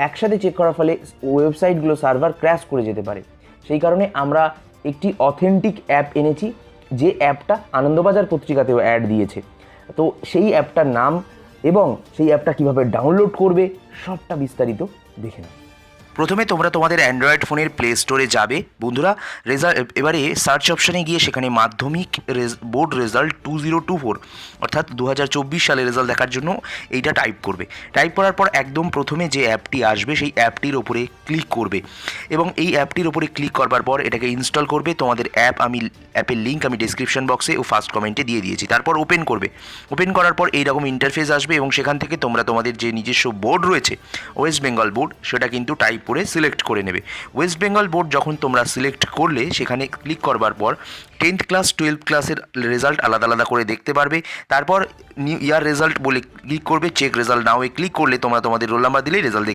একসাথে চেক করার ফলে ওয়েবসাইটগুলো সার্ভার ক্র্যাশ করে যেতে পারে। সেই কারণে আমরা একটি অথেন্টিক অ্যাপ এনেছি, যে অ্যাপটা আনন্দবাজার পত্রিকাতেও অ্যাড দিয়েছে। তো সেই অ্যাপটার নাম এবং সেই অ্যাপটা কীভাবে ডাউনলোড করবে সবটা বিস্তারিত দেখে নাও। প্রথমে তোমরা তোমাদের অ্যান্ড্রয়েড ফোনের প্লে স্টোরে যাবে বন্ধুরা। এবারে সার্চ অপশানে গিয়ে সেখানে মাধ্যমিক বোর্ড রেজাল্ট 2024 অর্থাৎ 2024 সালের রেজাল্ট দেখার জন্য এইটা টাইপ করবে। টাইপ করার পর একদম প্রথমে যে অ্যাপটি আসবে সেই অ্যাপটির ওপরে ক্লিক করবে এবং এই অ্যাপটির ওপরে ক্লিক করবার পর এটাকে ইনস্টল করবে। তোমাদের অ্যাপের লিঙ্ক আমি ডিসক্রিপশন বক্সে ও ফার্স্ট কমেন্টে দিয়ে দিয়েছি। তারপর ওপেন করবে। ওপেন করার পর এইরকম ইন্টারফেস আসবে এবং সেখান থেকে তোমরা তোমাদের যে নিজস্ব বোর্ড রয়েছে ওয়েস্ট বেঙ্গল বোর্ড সেটা কিন্তু টাইপ করে সিলেক্ট করে নেবে। ওয়েস্ট বেঙ্গল বোর্ড যখন তোমরা সিলেক্ট করলে সেখানে ক্লিক করবার পর 10th ক্লাস 12th ক্লাসের রেজাল্ট আলাদা আলাদা করে দেখতে পারবে। তারপর নিউ ইয়ার রেজাল্ট বলে ক্লিক করবে। চেক রেজাল্ট নাও ক্লিক করলে তোমরা তোমাদের রোল নাম্বার দিলেই রেজাল্ট